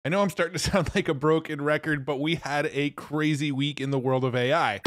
I know I'm starting to sound like a broken record, but we had a crazy week in the world of AI.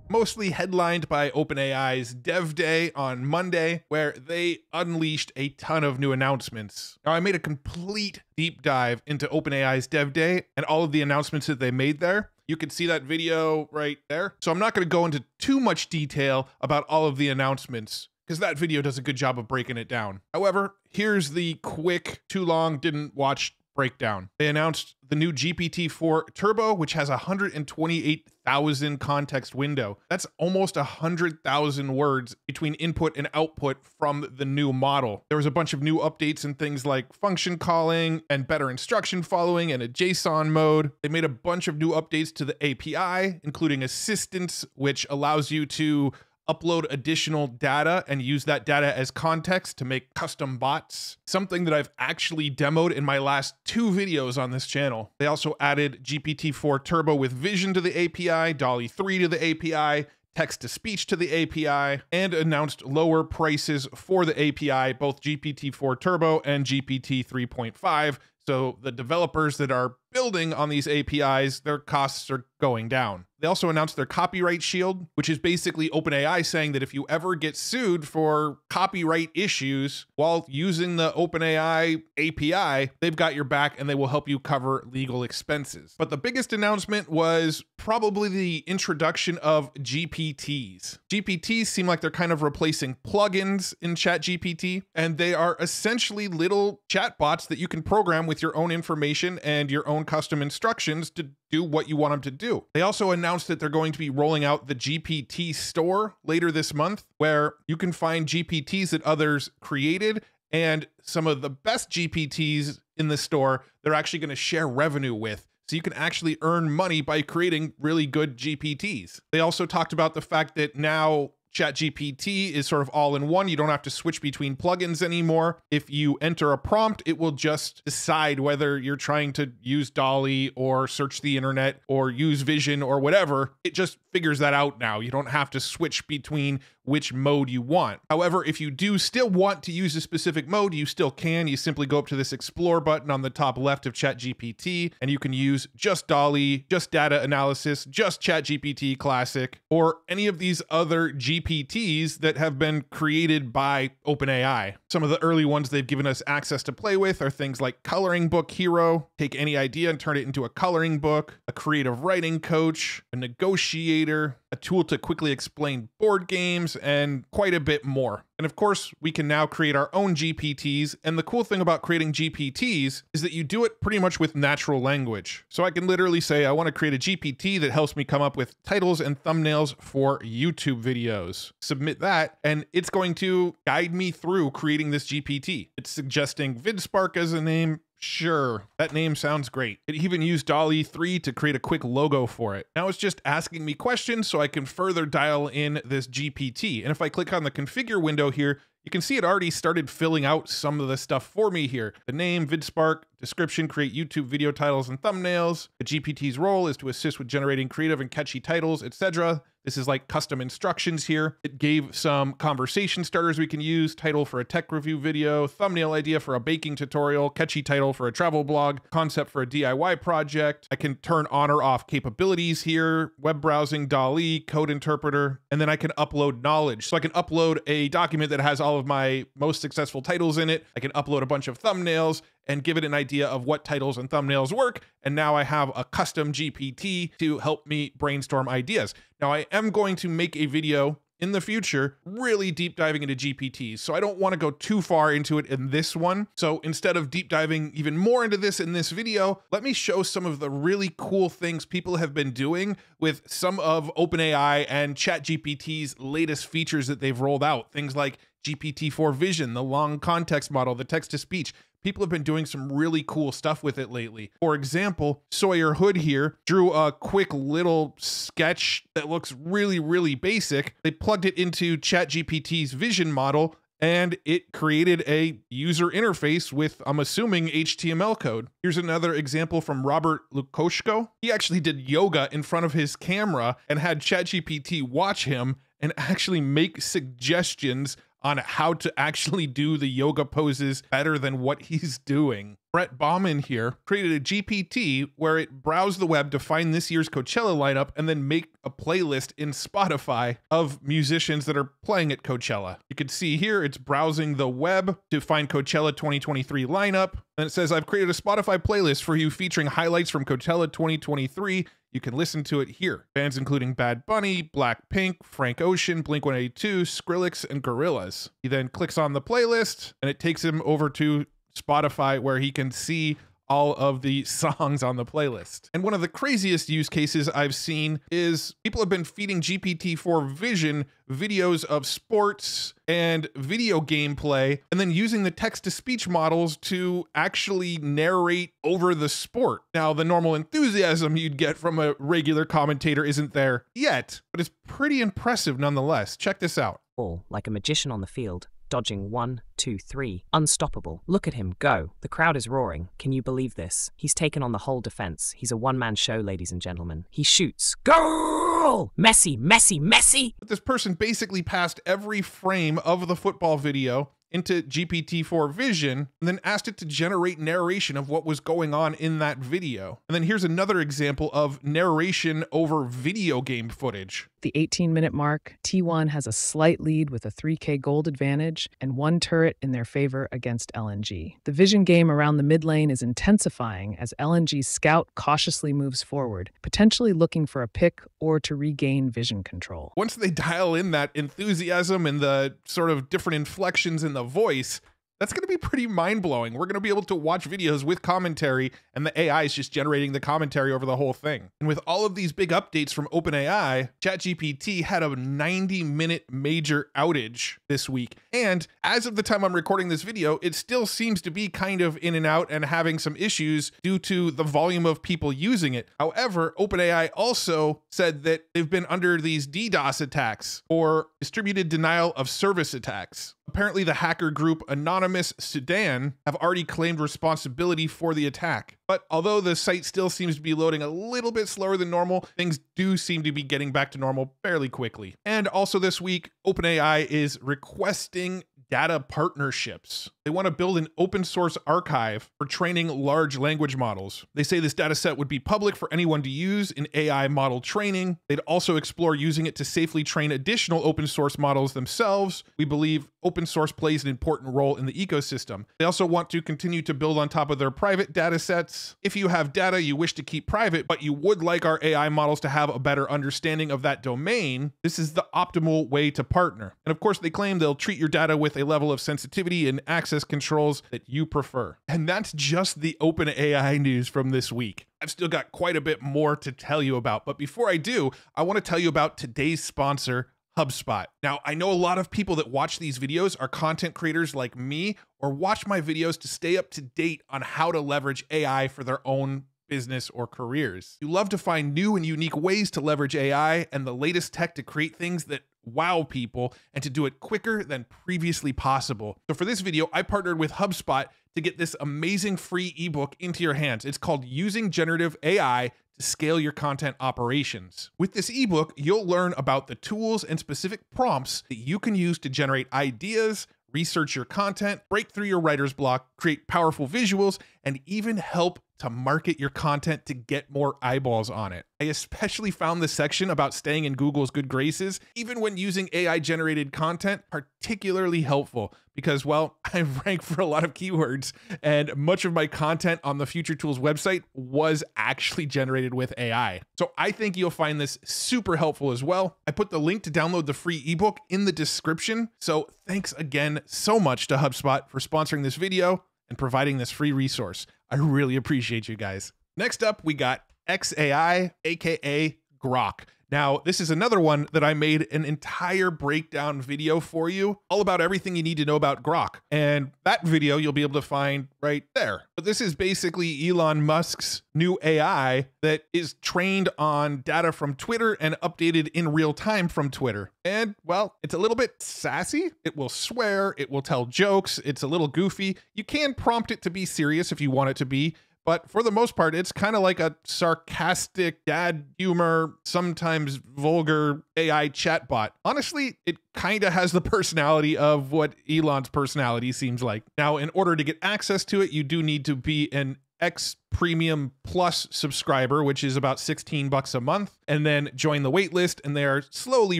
Mostly headlined by OpenAI's Dev Day on Monday, where they unleashed a ton of new announcements. Now, I made a complete deep dive into OpenAI's Dev Day and all of the announcements that they made there. You can see that video right there. So I'm not going to go into too much detail about all of the announcements, because that video does a good job of breaking it down. However, here's the quick, too long, didn't watch breakdown. They announced the new GPT-4 Turbo, which has 128,000 context window. That's almost 100,000 words between input and output from the new model. There was a bunch of new updates and things like function calling and better instruction following and a JSON mode. They made a bunch of new updates to the API, including assistance, which allows you to upload additional data and use that data as context to make custom bots, something that I've actually demoed in my last 2 videos on this channel. They also added GPT-4 Turbo with vision to the API, DALL-E 3 to the API, text-to-speech to the API, and announced lower prices for the API, both GPT-4 Turbo and GPT 3.5. So the developers that are building on these APIs, their costs are going down. They also announced their copyright shield, which is basically OpenAI saying that if you ever get sued for copyright issues while using the OpenAI API, they've got your back and they will help you cover legal expenses. But the biggest announcement was probably the introduction of GPTs. GPTs seem like they're kind of replacing plugins in ChatGPT, and they are essentially little chatbots that you can program with your own information and your own custom instructions to do what you want them to do. They also announced that they're going to be rolling out the GPT store later this month, where you can find GPTs that others created, and some of the best GPTs in the store they're actually going to share revenue with. So you can actually earn money by creating really good GPTs. They also talked about the fact that now ChatGPT is sort of all in one. You don't have to switch between plugins anymore. If you enter a prompt, it will just decide whether you're trying to use DALL-E or search the internet or use Vision or whatever. It just figures that out now. You don't have to switch between which mode you want. However, if you do still want to use a specific mode, you still can. You simply go up to this Explore button on the top left of ChatGPT, and you can use just DALL-E, just data analysis, just ChatGPT Classic, or any of these other GPTs that have been created by OpenAI. Some of the early ones they've given us access to play with are things like Coloring Book Hero, take any idea and turn it into a coloring book, a creative writing coach, a negotiator, a tool to quickly explain board games, and quite a bit more. And of course, we can now create our own GPTs. And the cool thing about creating GPTs is that you do it pretty much with natural language. So I can literally say, I want to create a GPT that helps me come up with titles and thumbnails for YouTube videos. Submit that, and it's going to guide me through creating this GPT. It's suggesting VidSpark as a name. Sure, that name sounds great. It even used DALL-E 3 to create a quick logo for it. Now it's just asking me questions so I can further dial in this GPT. And if I click on the configure window here, you can see it already started filling out some of the stuff for me here. The name, VidSpark, description, create YouTube video titles and thumbnails. The GPT's role is to assist with generating creative and catchy titles, etc. This is like custom instructions here. It gave some conversation starters we can use, title for a tech review video, thumbnail idea for a baking tutorial, catchy title for a travel blog, concept for a DIY project. I can turn on or off capabilities here, web browsing, DALL-E, code interpreter, and then I can upload knowledge. So I can upload a document that has all of my most successful titles in it. I can upload a bunch of thumbnails and give it an idea of what titles and thumbnails work. And now I have a custom GPT to help me brainstorm ideas. Now I am going to make a video in the future really deep diving into GPTs. So I don't want to go too far into it in this one. So instead of deep diving even more into this in this video, let me show some of the really cool things people have been doing with some of OpenAI and ChatGPT's latest features that they've rolled out. Things like GPT-4 Vision, the long context model, the text-to-speech. People have been doing some really cool stuff with it lately. For example, Sawyer Hood here drew a quick little sketch that looks really, really basic. They plugged it into ChatGPT's vision model, and it created a user interface with, I'm assuming, HTML code. Here's another example from Robert Lukoshko. He actually did yoga in front of his camera and had ChatGPT watch him and actually make suggestions on how to actually do the yoga poses better than what he's doing. Brett Bauman here created a GPT where it browsed the web to find this year's Coachella lineup and then make a playlist in Spotify of musicians that are playing at Coachella. You can see here it's browsing the web to find Coachella 2023 lineup. And it says, I've created a Spotify playlist for you featuring highlights from Coachella 2023. You can listen to it here. Bands including Bad Bunny, Blackpink, Frank Ocean, Blink-182, Skrillex, and Gorillaz. He then clicks on the playlist and it takes him over to Spotify where he can see all of the songs on the playlist. And one of the craziest use cases I've seen is people have been feeding GPT-4 Vision videos of sports and video gameplay, and then using the text-to-speech models to actually narrate over the sport. Now, the normal enthusiasm you'd get from a regular commentator isn't there yet, but it's pretty impressive nonetheless. Check this out. All like a magician on the field. Dodging 1, 2, 3. Unstoppable. Look at him go. The crowd is roaring. Can you believe this? He's taken on the whole defense. He's a one-man show, ladies and gentlemen. He shoots. Goal! Messi, Messi, Messi! But this person basically passed every frame of the football video into GPT-4 Vision and then asked it to generate narration of what was going on in that video. And then here's another example of narration over video game footage. The 18-minute mark, T1 has a slight lead with a 3K gold advantage and one turret in their favor against LNG. The vision game around the mid lane is intensifying as LNG's scout cautiously moves forward, potentially looking for a pick or to regain vision control. Once they dial in that enthusiasm and the sort of different inflections in the voice, that's going to be pretty mind-blowing. We're going to be able to watch videos with commentary, and the AI is just generating the commentary over the whole thing. And with all of these big updates from OpenAI, ChatGPT had a 90-minute major outage this week. And as of the time I'm recording this video, it still seems to be kind of in and out and having some issues due to the volume of people using it. However, OpenAI also said that they've been under these DDoS attacks or distributed denial of service attacks. Apparently, the hacker group Anonymous Sudan have already claimed responsibility for the attack. But although the site still seems to be loading a little bit slower than normal, things do seem to be getting back to normal fairly quickly. And also this week, OpenAI is requesting data partnerships. They want to build an open source archive for training large language models. They say this data set would be public for anyone to use in AI model training. They'd also explore using it to safely train additional open source models themselves. We believe open source plays an important role in the ecosystem. They also want to continue to build on top of their private data sets. If you have data you wish to keep private, but you would like our AI models to have a better understanding of that domain, this is the optimal way to partner. And of course, they claim they'll treat your data with a level of sensitivity and access controls that you prefer. And that's just the OpenAI news from this week. I've still got quite a bit more to tell you about, but before I do, I want to tell you about today's sponsor, HubSpot. Now, I know a lot of people that watch these videos are content creators like me or watch my videos to stay up to date on how to leverage AI for their own business or careers. You love to find new and unique ways to leverage AI and the latest tech to create things that wow people and to do it quicker than previously possible. So for this video, I partnered with HubSpot to get this amazing free ebook into your hands. It's called Using Generative AI to Scale Your Content Operations. With this ebook, you'll learn about the tools and specific prompts that you can use to generate ideas, research your content, break through your writer's block, create powerful visuals, and even help to market your content to get more eyeballs on it. I especially found the section about staying in Google's good graces, even when using AI-generated content, particularly helpful because, well, I rank for a lot of keywords, and much of my content on the Future Tools website was actually generated with AI. So I think you'll find this super helpful as well. I put the link to download the free ebook in the description. So thanks again so much to HubSpot for sponsoring this video and providing this free resource. I really appreciate you guys. Next up, we got XAI, aka Grok. Now, this is another one that I made an entire breakdown video for you, all about everything you need to know about Grok. And that video you'll be able to find right there. But this is basically Elon Musk's new AI that is trained on data from Twitter and updated in real time from Twitter. And, well, it's a little bit sassy. It will swear, it will tell jokes, it's a little goofy. You can prompt it to be serious if you want it to be, but for the most part, it's kind of like a sarcastic dad humor, sometimes vulgar AI chatbot. Honestly, it kind of has the personality of what Elon's personality seems like. Now, in order to get access to it, you do need to be an X Premium Plus subscriber, which is about $16 a month, and then join the waitlist, and they are slowly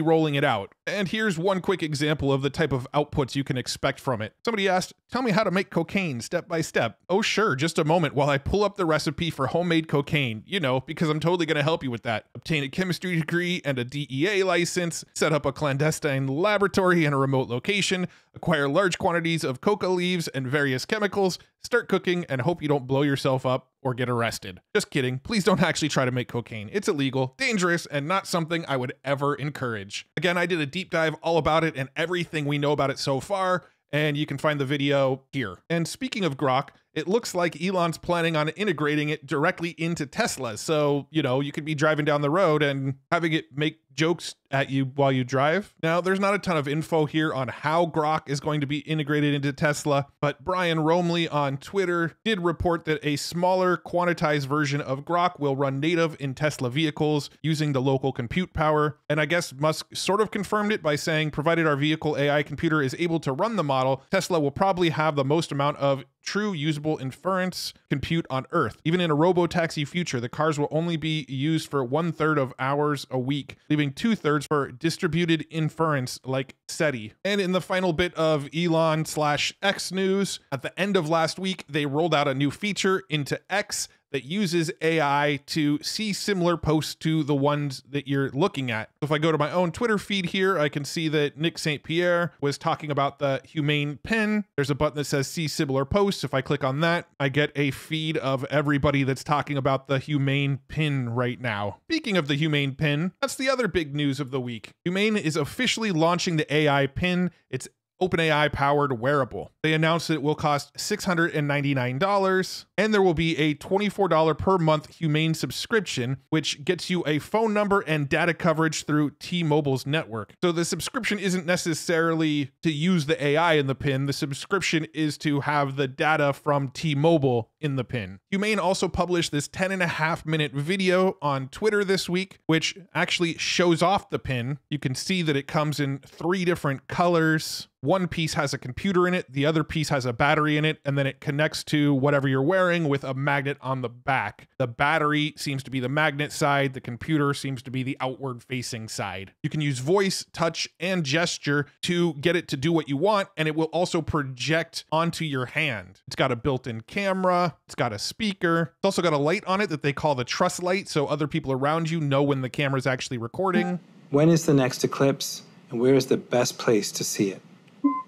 rolling it out. And here's one quick example of the type of outputs you can expect from it. Somebody asked, tell me how to make cocaine step by step. Oh sure, just a moment while I pull up the recipe for homemade cocaine, you know, because I'm totally going to help you with that. Obtain a chemistry degree and a DEA license, set up a clandestine laboratory in a remote location, acquire large quantities of coca leaves and various chemicals, start cooking, and hope you don't blow yourself up or get arrested. Just kidding. Please don't actually try to make cocaine. It's illegal, dangerous, and not something I would ever encourage. Again, I did a deep dive all about it and everything we know about it so far, and you can find the video here. And speaking of Grok, it looks like Elon's planning on integrating it directly into Tesla. So, you know, you could be driving down the road and having it make jokes at you while you drive. Now, there's not a ton of info here on how Grok is going to be integrated into Tesla, but Brian Roemley on Twitter did report that a smaller quantized version of Grok will run native in Tesla vehicles using the local compute power. And I guess Musk sort of confirmed it by saying, provided our vehicle AI computer is able to run the model, Tesla will probably have the most amount of true usable inference compute on Earth. Even in a robo-taxi future, the cars will only be used for 1/3 of hours a week, leaving 2/3 for distributed inference like SETI. And in the final bit of Elon/X news, at the end of last week, they rolled out a new feature into X that uses AI to see similar posts to the ones that you're looking at. If I go to my own Twitter feed here, I can see that Nick St. Pierre was talking about the Humane pin. There's a button that says see similar posts. If I click on that, I get a feed of everybody that's talking about the Humane pin right now. Speaking of the Humane pin, that's the other big news of the week. Humane is officially launching the AI pin. It's OpenAI powered wearable. They announced it will cost $699, and there will be a $24 per month Humane subscription, which gets you a phone number and data coverage through T-Mobile's network. So the subscription isn't necessarily to use the AI in the pin. The subscription is to have the data from T-Mobile in the pin. Humane also published this 10.5-minute video on Twitter this week, which actually shows off the pin. You can see that it comes in 3 different colors. One piece has a computer in it, the other piece has a battery in it, and then it connects to whatever you're wearing with a magnet on the back. The battery seems to be the magnet side, the computer seems to be the outward facing side. You can use voice, touch, and gesture to get it to do what you want, and it will also project onto your hand. It's got a built-in camera, it's got a speaker, it's also got a light on it that they call the trust light, so other people around you know when the camera's actually recording. When is the next eclipse, and where is the best place to see it?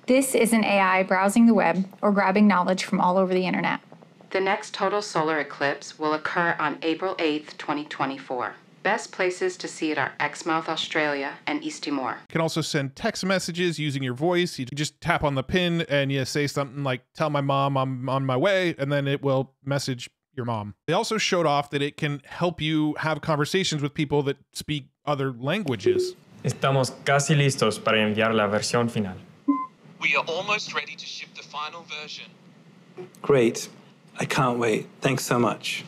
This isn't AI browsing the web or grabbing knowledge from all over the internet. The next total solar eclipse will occur on April 8th, 2024. Best places to see it are Exmouth, Australia, and East Timor. You can also send text messages using your voice. You just tap on the pin and you say something like, tell my mom I'm on my way, and then it will message your mom. They also showed off that it can help you have conversations with people that speak other languages. Estamos casi listos para enviar la versión final. We are almost ready to ship the final version. Great. I can't wait. Thanks so much.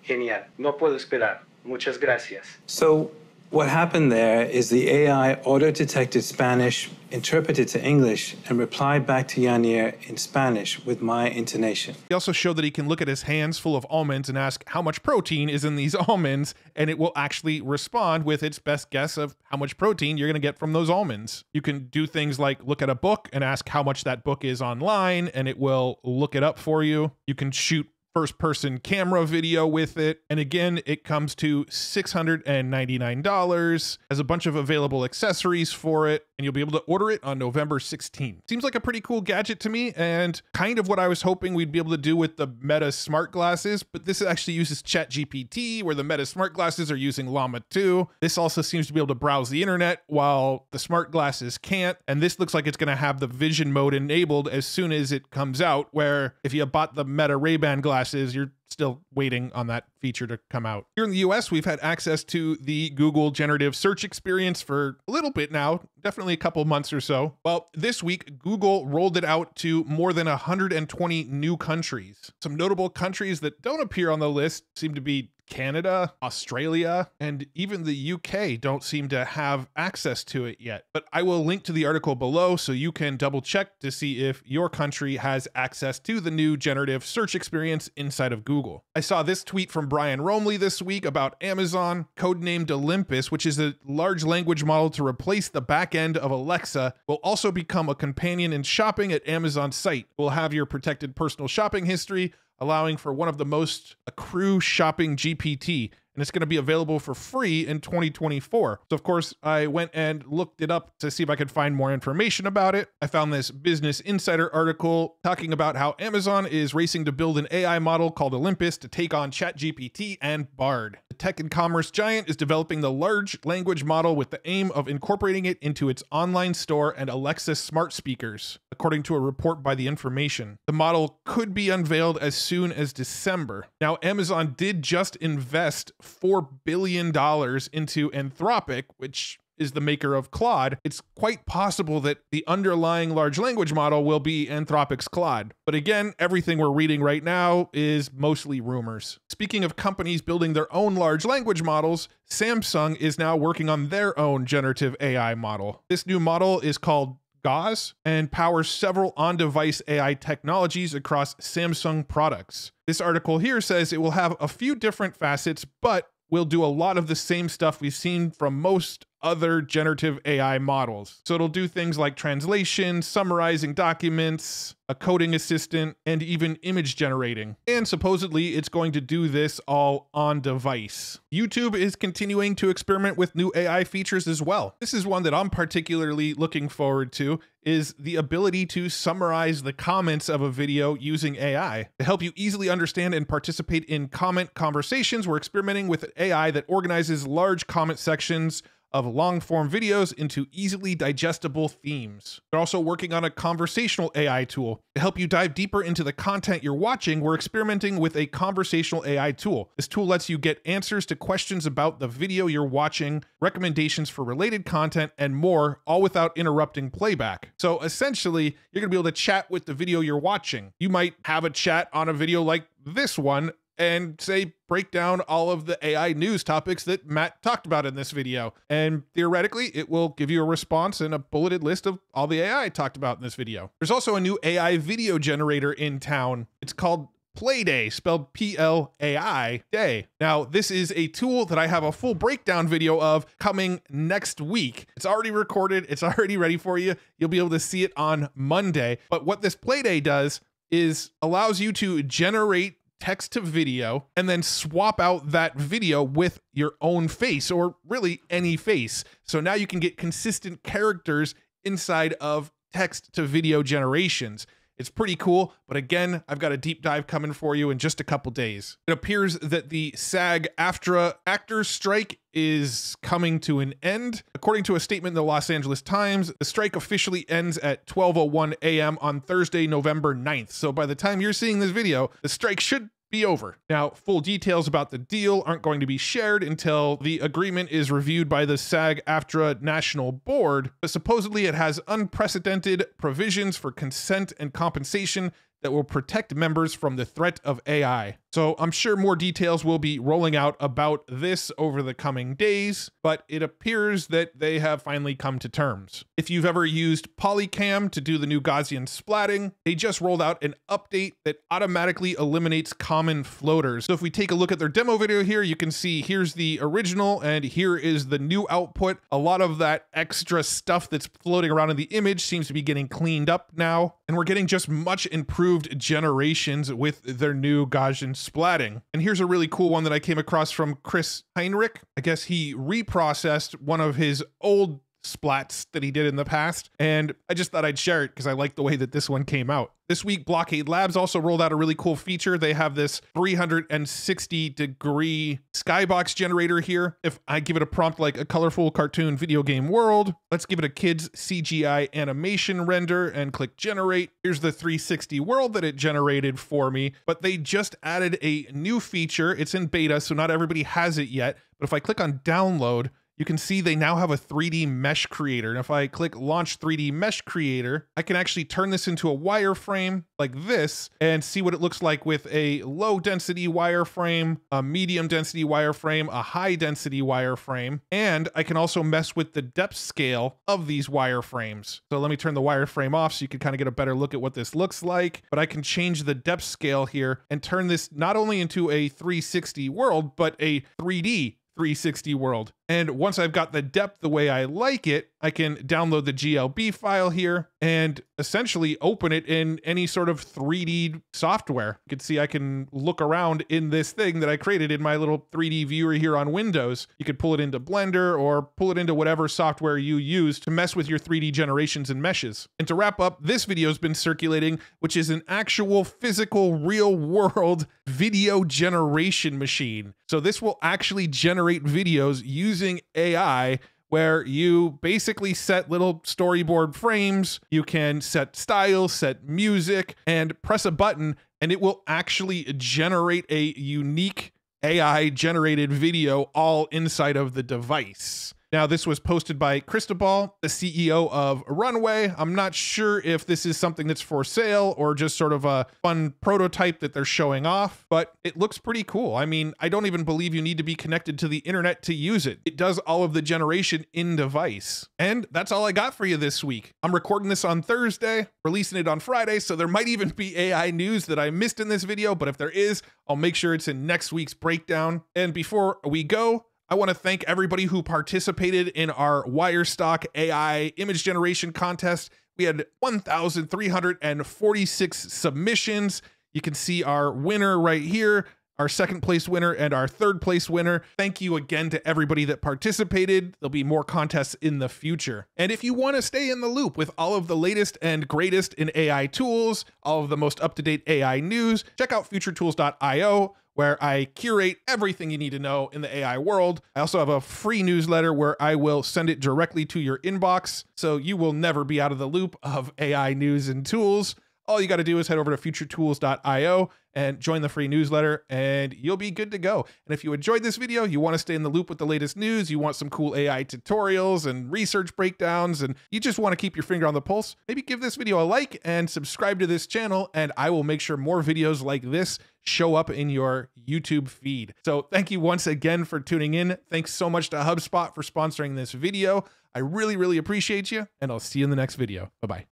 Genial. No puedo esperar. Muchas gracias. So what happened there is the AI auto-detected Spanish, interpreted to English, and replied back to Yanir in Spanish with my intonation. He also showed that he can look at his hands full of almonds and ask how much protein is in these almonds, and it will actually respond with its best guess of how much protein you're going to get from those almonds. You can do things like look at a book and ask how much that book is online, and it will look it up for you. You can shoot first-person camera video with it. And again, it comes to $699, has a bunch of available accessories for it, and you'll be able to order it on November 16th. Seems like a pretty cool gadget to me, and kind of what I was hoping we'd be able to do with the Meta smart glasses, but this actually uses ChatGPT, where the Meta smart glasses are using Llama 2. This also seems to be able to browse the internet, while the smart glasses can't, and this looks like it's going to have the vision mode enabled as soon as it comes out, where if you bought the Meta Ray-Ban glasses, you're still waiting on that feature to come out. Here in the US, we've had access to the Google generative search experience for a little bit now, definitely a couple months or so. Well, this week, Google rolled it out to more than 120 new countries. Some notable countries that don't appear on the list seem to be Canada, Australia, and even the UK don't seem to have access to it yet. But I will link to the article below so you can double check to see if your country has access to the new generative search experience inside of Google. I saw this tweet from Brian Romley this week about Amazon, codenamed Olympus, which is a large language model to replace the back end of Alexa, will also become a companion in shopping at Amazon's site. It will have your protected personal shopping history, allowing for one of the most accrue shopping GPT, and it's going to be available for free in 2024. So of course, I went and looked it up to see if I could find more information about it. I found this Business Insider article talking about how Amazon is racing to build an AI model called Olympus to take on ChatGPT and Bard. The tech and commerce giant is developing the large language model with the aim of incorporating it into its online store and Alexa smart speakers, according to a report by The Information. The model could be unveiled as soon as December. Now, Amazon did just invest $4 billion into Anthropic, which is the maker of Claude. It's quite possible that the underlying large language model will be Anthropic's Claude. But again, everything we're reading right now is mostly rumors. Speaking of companies building their own large language models, Samsung is now working on their own generative AI model. This new model is called Gaussian and powers several on-device AI technologies across Samsung products. This article here says it will have a few different facets, but will do a lot of the same stuff we've seen from most other generative AI models. So it'll do things like translation, summarizing documents, a coding assistant, and even image generating. And supposedly it's going to do this all on device. YouTube is continuing to experiment with new AI features as well. This is one that I'm particularly looking forward to, is the ability to summarize the comments of a video using AI. To help you easily understand and participate in comment conversations, we're experimenting with an AI that organizes large comment sections of long-form videos into easily digestible themes. They're also working on a conversational AI tool. To help you dive deeper into the content you're watching, we're experimenting with a conversational AI tool. This tool lets you get answers to questions about the video you're watching, recommendations for related content, and more, all without interrupting playback. So essentially, you're gonna be able to chat with the video you're watching. You might have a chat on a video like this one, and say, break down all of the AI news topics that Matt talked about in this video. And theoretically, it will give you a response and a bulleted list of all the AI talked about in this video. There's also a new AI video generator in town. It's called Playday, spelled P-L-A-I Day. Now, this is a tool that I have a full breakdown video of coming next week. It's already recorded. It's already ready for you. You'll be able to see it on Monday. But what this Playday does is allows you to generate text to video and then swap out that video with your own face, or really any face. So now you can get consistent characters inside of text to video generations. It's pretty cool, but again, I've got a deep dive coming for you in just a couple days. It appears that the SAG-AFTRA actors strike is coming to an end. According to a statement in the Los Angeles Times, the strike officially ends at 12:01 a.m. on Thursday, November 9th. So by the time you're seeing this video, the strike should be over. Now, full details about the deal aren't going to be shared until the agreement is reviewed by the SAG-AFTRA National Board, but supposedly it has unprecedented provisions for consent and compensation that will protect members from the threat of AI. So I'm sure more details will be rolling out about this over the coming days, but it appears that they have finally come to terms. If you've ever used Polycam to do the new Gaussian splatting, they just rolled out an update that automatically eliminates common floaters. So if we take a look at their demo video here, you can see here's the original and here is the new output. A lot of that extra stuff that's floating around in the image seems to be getting cleaned up now, and we're getting just much improved generations with their new Gaussian splatting. And here's a really cool one that I came across from Chris Heinrich. I guess he reprocessed one of his old splats that he did in the past, and I just thought I'd share it because I like the way that this one came out. This week, Blockade Labs also rolled out a really cool feature. They have this 360-degree skybox generator here. If I give it a prompt like a colorful cartoon video game world, let's give it a kid's CGI animation render and click generate. Here's the 360 world that it generated for me, but they just added a new feature. It's in beta, so not everybody has it yet. But if I click on download, you can see they now have a 3D mesh creator. And if I click launch 3D mesh creator, I can actually turn this into a wireframe like this and see what it looks like with a low density wireframe, a medium density wireframe, a high density wireframe. And I can also mess with the depth scale of these wireframes. So let me turn the wireframe off so you can kind of get a better look at what this looks like. But I can change the depth scale here and turn this not only into a 360 world, but a 3D 360 world. And once I've got the depth the way I like it, I can download the GLB file here and essentially open it in any sort of 3D software. You can see I can look around in this thing that I created in my little 3D viewer here on Windows. You could pull it into Blender or pull it into whatever software you use to mess with your 3D generations and meshes. And to wrap up, this video has been circulating, which is an actual physical real world video generation machine. So this will actually generate videos using AI, where you basically set little storyboard frames, you can set styles, set music, and press a button, and it will actually generate a unique AI generated video all inside of the device. Now, this was posted by Cristobal, the CEO of Runway. I'm not sure if this is something that's for sale or just sort of a fun prototype that they're showing off, but it looks pretty cool. I mean, I don't even believe you need to be connected to the internet to use it. It does all of the generation in device. And that's all I got for you this week. I'm recording this on Thursday, releasing it on Friday, so there might even be AI news that I missed in this video, but if there is, I'll make sure it's in next week's breakdown. And before we go, I want to thank everybody who participated in our Wirestock AI image generation contest. We had 1,346 submissions. You can see our winner right here, our second place winner and our third place winner. Thank you again to everybody that participated. There'll be more contests in the future. And if you want to stay in the loop with all of the latest and greatest in AI tools, all of the most up-to-date AI news, check out futuretools.io, where I curate everything you need to know in the AI world. I also have a free newsletter where I will send it directly to your inbox, so you will never be out of the loop of AI news and tools. All you got to do is head over to futuretools.io and join the free newsletter, and you'll be good to go. And if you enjoyed this video, you want to stay in the loop with the latest news, you want some cool AI tutorials and research breakdowns, and you just want to keep your finger on the pulse, maybe give this video a like and subscribe to this channel, and I will make sure more videos like this show up in your YouTube feed. So thank you once again for tuning in. Thanks so much to HubSpot for sponsoring this video. I really, really appreciate you, and I'll see you in the next video. Bye-bye.